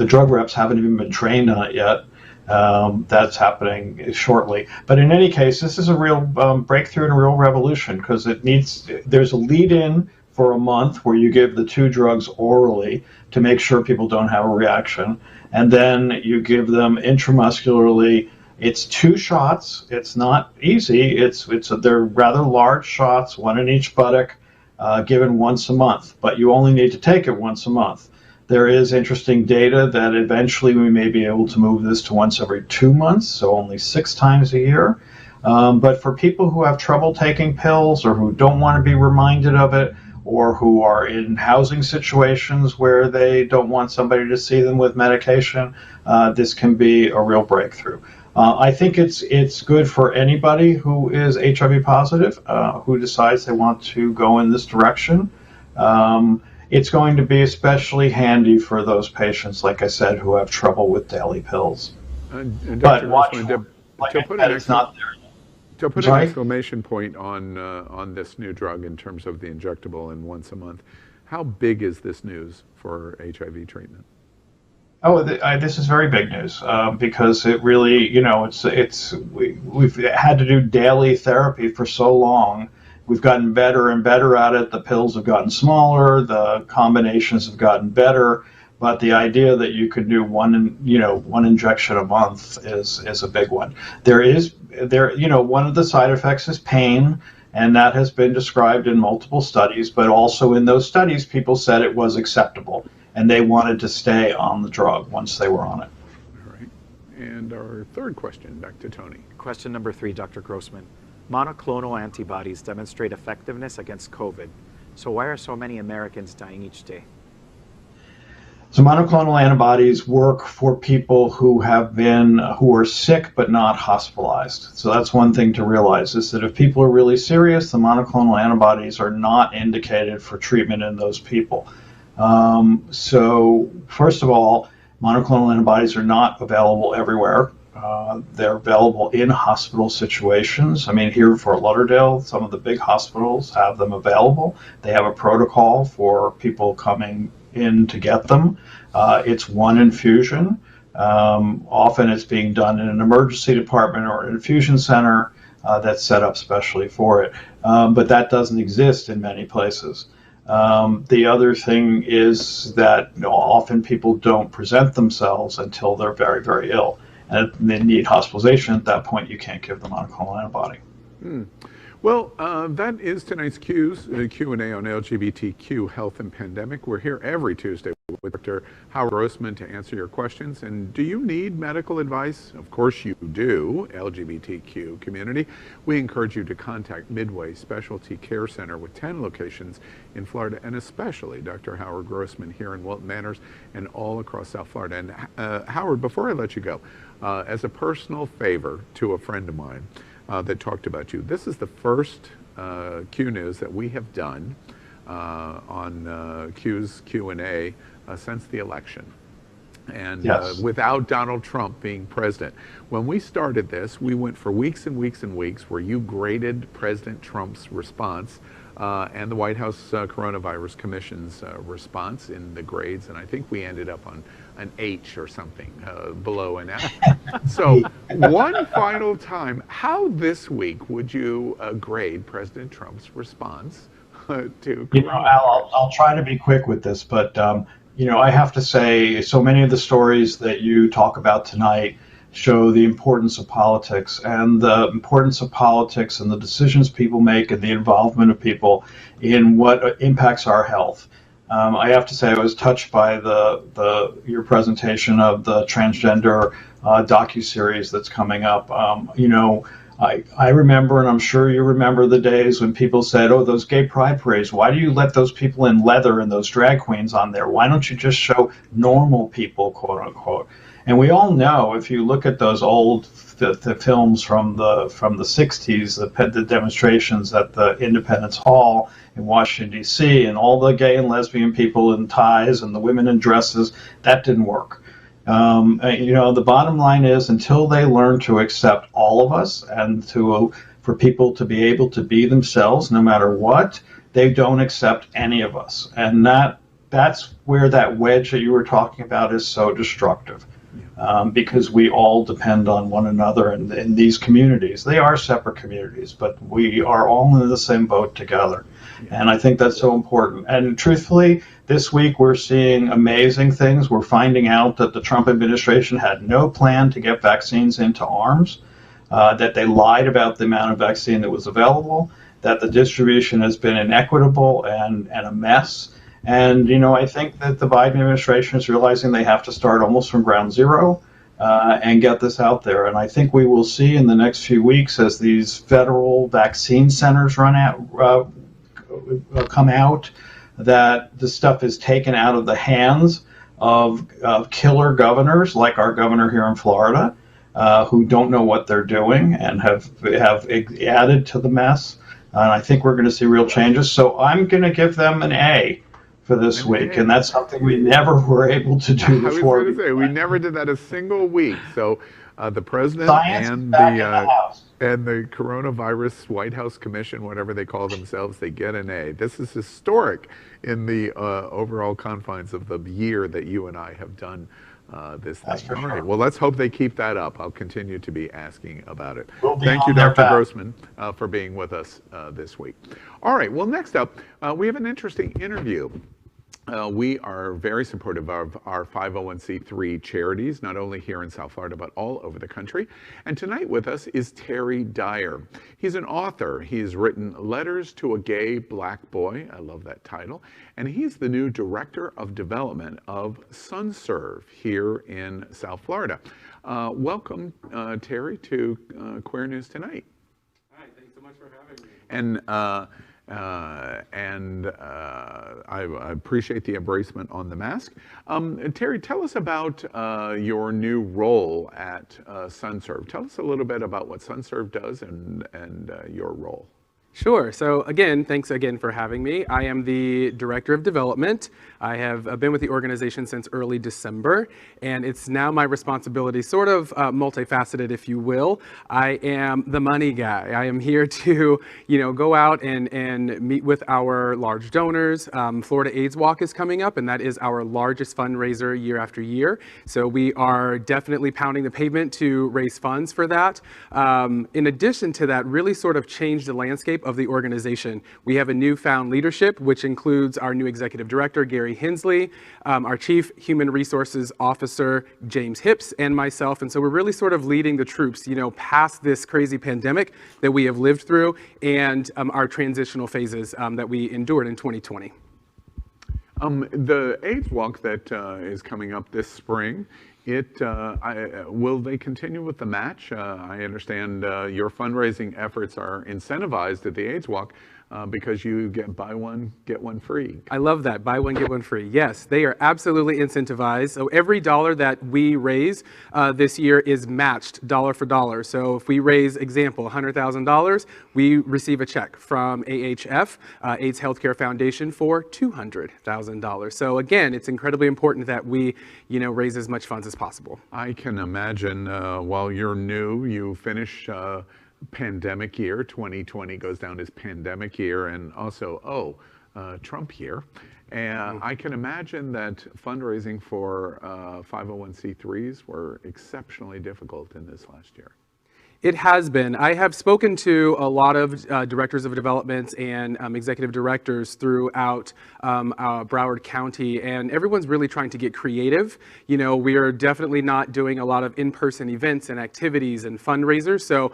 drug reps haven't even been trained on it yet. That's happening shortly. But in any case, this is a real breakthrough and a real revolution, because there's a lead-in for a month where you give the two drugs orally to make sure people don't have a reaction. And then you give them intramuscularly. It's 2 shots. It's not easy. They're rather large shots, one in each buttock, given once a month. But you only need to take it once a month. There is interesting data that eventually we may be able to move this to once every 2 months, so only 6 times a year. But for people who have trouble taking pills, or who don't want to be reminded of it, or who are in housing situations where they don't want somebody to see them with medication, this can be a real breakthrough. I think it's good for anybody who is HIV positive, who decides they want to go in this direction. It's going to be especially handy for those patients, like I said, who have trouble with daily pills. But watch, it's not there. To put an exclamation point on this new drug in terms of the injectable and once a month, how big is this news for HIV treatment? Oh, this is very big news because it really, we've had to do daily therapy for so long. We've gotten better and better at it. The pills have gotten smaller. The combinations have gotten better. But the idea that you could do one injection a month is a big one. One of the side effects is pain, and that has been described in multiple studies. But also in those studies, people said it was acceptable, and they wanted to stay on the drug once they were on it. All right. And our third question, back to Tony. Question number 3, Dr. Grossman. Monoclonal antibodies demonstrate effectiveness against COVID. So why are so many Americans dying each day? So monoclonal antibodies work for people who are sick but not hospitalized. So that's one thing to realize, is that if people are really serious, the monoclonal antibodies are not indicated for treatment in those people. So first of all, monoclonal antibodies are not available everywhere. They're available in hospital situations. I mean, here in Fort Lauderdale, some of the big hospitals have them available. They have a protocol for people coming in to get them. It's one infusion. Often it's being done in an emergency department or an infusion center that's set up specially for it. But that doesn't exist in many places. The other thing is that often people don't present themselves until they're very, very ill, and they need hospitalization. At that point, you can't give them monoclonal antibody. Well, that is tonight's Q&A on LGBTQ health and pandemic. We're here every Tuesday. with Dr. Howard Grossman to answer your questions. And do you need medical advice? Of course you do, LGBTQ community. We encourage you to contact Midway Specialty Care Center with 10 locations in Florida, and especially Dr. Howard Grossman here in Wilton Manors and all across South Florida. And Howard, before I let you go, as a personal favor to a friend of mine that talked about you, this is the first Q News that we have done on Q's Q&A since the election, and yes. Without Donald Trump being president. When we started this, we went for weeks and weeks and weeks where you graded President Trump's response and the White House Coronavirus Commission's response in the grades, and I think we ended up on an H or something, below an F. So one final time, how this week would you grade President Trump's response to coronavirus? Al, I'll try to be quick with this, but I have to say, so many of the stories that you talk about tonight show the importance of politics, and the importance of politics and the decisions people make and the involvement of people in what impacts our health. I have to say I was touched by your presentation of the transgender docuseries that's coming up. I remember, and I'm sure you remember, the days when people said, oh, those gay pride parades, why do you let those people in leather and those drag queens on there? Why don't you just show normal people, quote unquote? And we all know, if you look at those old the films from the 60s, the demonstrations at the Independence Hall in Washington, D.C., and all the gay and lesbian people in ties and the women in dresses, that didn't work. The bottom line is, until they learn to accept all of us and for people to be able to be themselves no matter what, they don't accept any of us. And that's where that wedge that you were talking about is so destructive. Because we all depend on one another in these communities. They are separate communities, but we are all in the same boat together. And I think that's so important. And truthfully, this week we're seeing amazing things. We're finding out that the Trump administration had no plan to get vaccines into arms, that they lied about the amount of vaccine that was available, that the distribution has been inequitable and a mess. And, I think that the Biden administration is realizing they have to start almost from ground zero and get this out there. And I think we will see in the next few weeks, as these federal vaccine centers come out, that the stuff is taken out of the hands of killer governors like our governor here in Florida, who don't know what they're doing and have added to the mess. And I think we're going to see real changes. So I'm going to give them an A for this week, and that's something we never were able to do before. I was going to say, we never did that a single week. So the president and the coronavirus White House Commission, whatever they call themselves, they get an A. This is historic in the overall confines of the year that you and I have done this thing. All right. Well, let's hope they keep that up. I'll continue to be asking about it. Thank you, Dr. Grossman, for being with us this week. All right. Well, next up, we have an interesting interview. We are very supportive of our 501c3 charities, not only here in South Florida, but all over the country. And tonight with us is Terry Dyer. He's an author. He's written Letters to a Gay Black Boy. I love that title. And he's the new Director of Development of SunServe here in South Florida. Welcome, Terry, to Queer News Tonight. Hi, thanks so much for having me. And I appreciate the embracement on the mask. Terry, tell us about your new role at SunServe. Tell us a little bit about what SunServe does and your role. Sure. So again, thanks again for having me. I am the Director of Development. I have been with the organization since early December, and it's now my responsibility, sort of multifaceted, if you will. I am the money guy. I am here to, go out and meet with our large donors. Florida AIDS Walk is coming up, and that is our largest fundraiser year after year. So we are definitely pounding the pavement to raise funds for that. In addition to that, really sort of change the landscape of the organization. We have a newfound leadership, which includes our new executive director, Gary Hensley, our chief human resources officer, James Hips, and myself. And so we're really sort of leading the troops, past this crazy pandemic that we have lived through and our transitional phases that we endured in 2020. The AIDS Walk that is coming up this spring, will they continue with the match? I understand your fundraising efforts are incentivized at the AIDS Walk because you get buy one, get one free. I love that, buy one, get one free. Yes, they are absolutely incentivized. So every dollar that we raise this year is matched dollar for dollar. So if we raise, example, $100,000, we receive a check from AHF, AIDS Healthcare Foundation, for $200,000. So again, it's incredibly important that we, raise as much funds as possible. I can imagine while you're new, you finish pandemic year. 2020 goes down as pandemic year, and also Trump year. And I can imagine that fundraising for 501c3s were exceptionally difficult in this last year. It has been. I have spoken to a lot of directors of development and executive directors throughout Broward County, and everyone's really trying to get creative. We are definitely not doing a lot of in-person events and activities and fundraisers. So,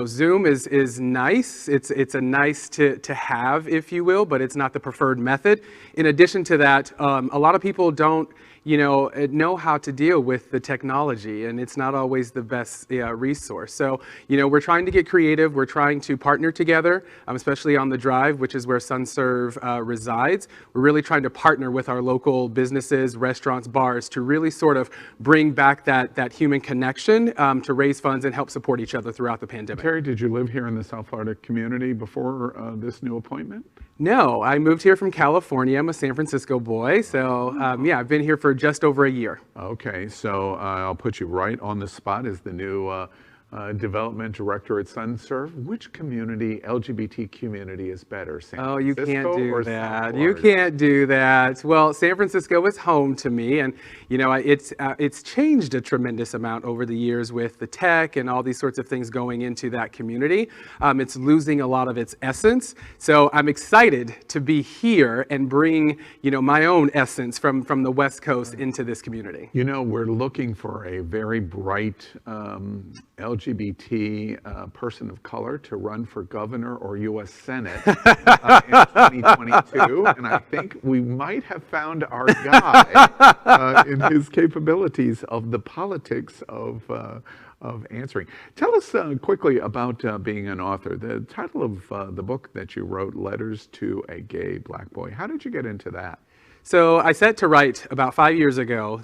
Zoom is nice. It's a nice to have, if you will, but it's not the preferred method. In addition to that, a lot of people don't know how to deal with the technology, and it's not always the best resource. So, we're trying to get creative. We're trying to partner together, especially on the Drive, which is where SunServe resides. We're really trying to partner with our local businesses, restaurants, bars, to really sort of bring back that human connection to raise funds and help support each other throughout the pandemic. Terry, did you live here in the South Florida community before this new appointment? No, I moved here from California. I'm a San Francisco boy. So yeah, I've been here for just over a year. Okay, so I'll put you right on the spot as the new development director at SunServe. Which community, LGBT community, is better? San Francisco you can't do that. South You Florida? can't do that. Well, San Francisco is home to me, and it's changed a tremendous amount over the years with the tech and all these sorts of things going into that community. It's losing a lot of its essence. So I'm excited to be here and bring my own essence from the West Coast into this community. We're looking for a very bright LGBT person of color to run for governor or U.S. Senate in 2022, and I think we might have found our guy in his capabilities of the politics of answering. Tell us quickly about being an author. The title of the book that you wrote, Letters to a Gay Black Boy. How did you get into that? So I set to write about 5 years ago,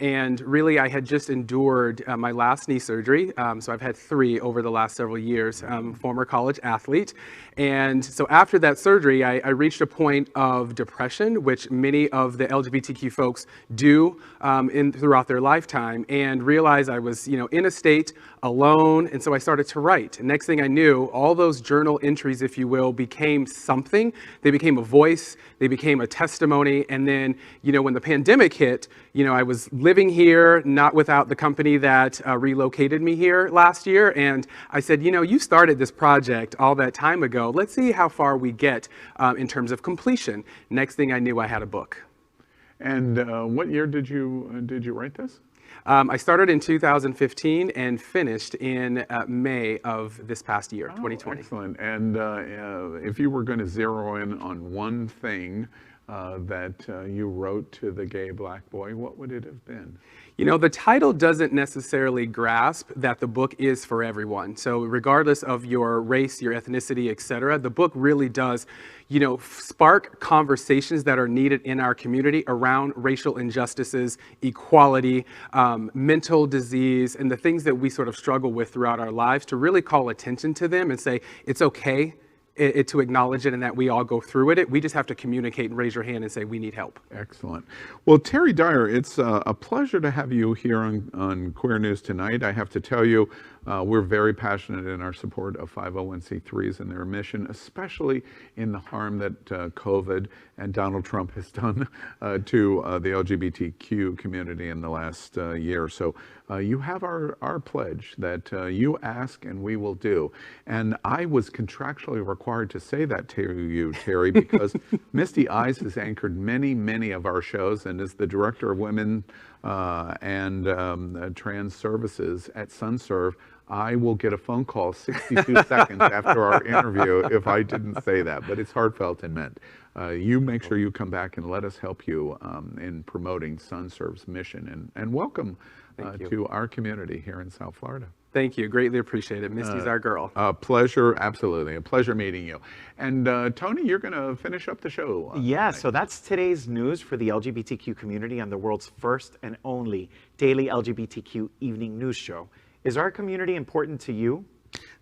and really I had just endured my last knee surgery. So I've had 3 over the last several years, former college athlete. And so after that surgery, I reached a point of depression, which many of the LGBTQ folks do throughout their lifetime, and realized I was in a state alone. And so I started to write. And next thing I knew, all those journal entries, if you will, became something. They became a voice. They became a testimony. And then, when the pandemic hit, I was living here, not without the company that relocated me here last year. And I said, you started this project all that time ago. Let's see how far we get in terms of completion. Next thing I knew, I had a book. And what year did you write this? I started in 2015 and finished in May of this past year, 2020. Excellent. And if you were going to zero in on one thing that you wrote to the gay black boy, what would it have been? The title doesn't necessarily grasp that the book is for everyone. So regardless of your race, your ethnicity, etc., the book really does, spark conversations that are needed in our community around racial injustices, equality, mental disease, and the things that we sort of struggle with throughout our lives, to really call attention to them and say, it's okay to acknowledge it and that we all go through it. We just have to communicate and raise your hand and say, we need help. Excellent. Well, Terry Dyer, it's a pleasure to have you here on Queer News tonight. I have to tell you, we're very passionate in our support of 501c3s and their mission, especially in the harm that COVID and Donald Trump has done to the LGBTQ community in the last year. So you have our pledge that you ask and we will do. And I was contractually required to say that to you, Terry, because Misty Eyes has anchored many of our shows and is the director of women and trans services at SunServe. I will get a phone call 62 seconds after our interview if I didn't say that, but it's heartfelt and meant. you make sure you come back and let us help you in promoting SunServe's mission. And welcome to our community here in South Florida. Thank you. Greatly appreciate it. Misty's our girl. A pleasure. Absolutely. A pleasure meeting you. And Tony, you're going to finish up the show. Yeah, so that's today's news for the LGBTQ community on the world's first and only daily LGBTQ evening news show. Is our community important to you?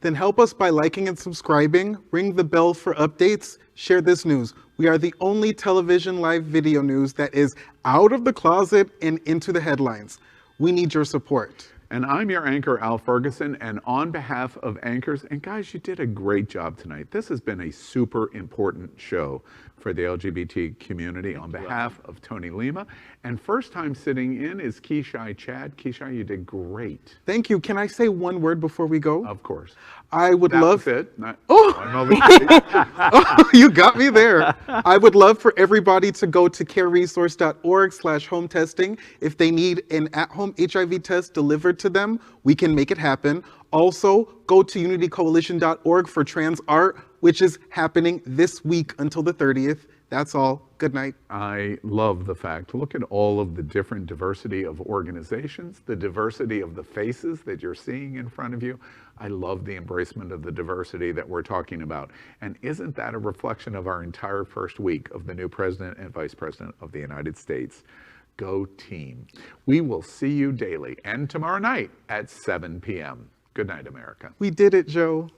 Then help us by liking and subscribing, ring the bell for updates, share this news. We are the only television live video news that is out of the closet and into the headlines. We need your support. And I'm your anchor, Al Ferguson, and on behalf of anchors, and guys, you did a great job tonight. This has been a super important show for the LGBT community. On behalf of Tony Lima, and first time sitting in is Keishai Chad. Keishai, you did great. Thank you. Can I say one word before we go? Of course. I would love... it. Oh, you got me there. I would love for everybody to go to careresource.org/home testing. If they need an at-home HIV test delivered to them, we can make it happen. Also, go to unitycoalition.org for trans art, which is happening this week until the 30th. That's all. Good night. I love the fact, look at all of the different diversity of organizations, the diversity of the faces that you're seeing in front of you. I love the embracement of the diversity that we're talking about. And isn't that a reflection of our entire first week of the new president and vice president of the United States? Go team. We will see you daily and tomorrow night at 7 p.m. Good night, America. We did it, Joe.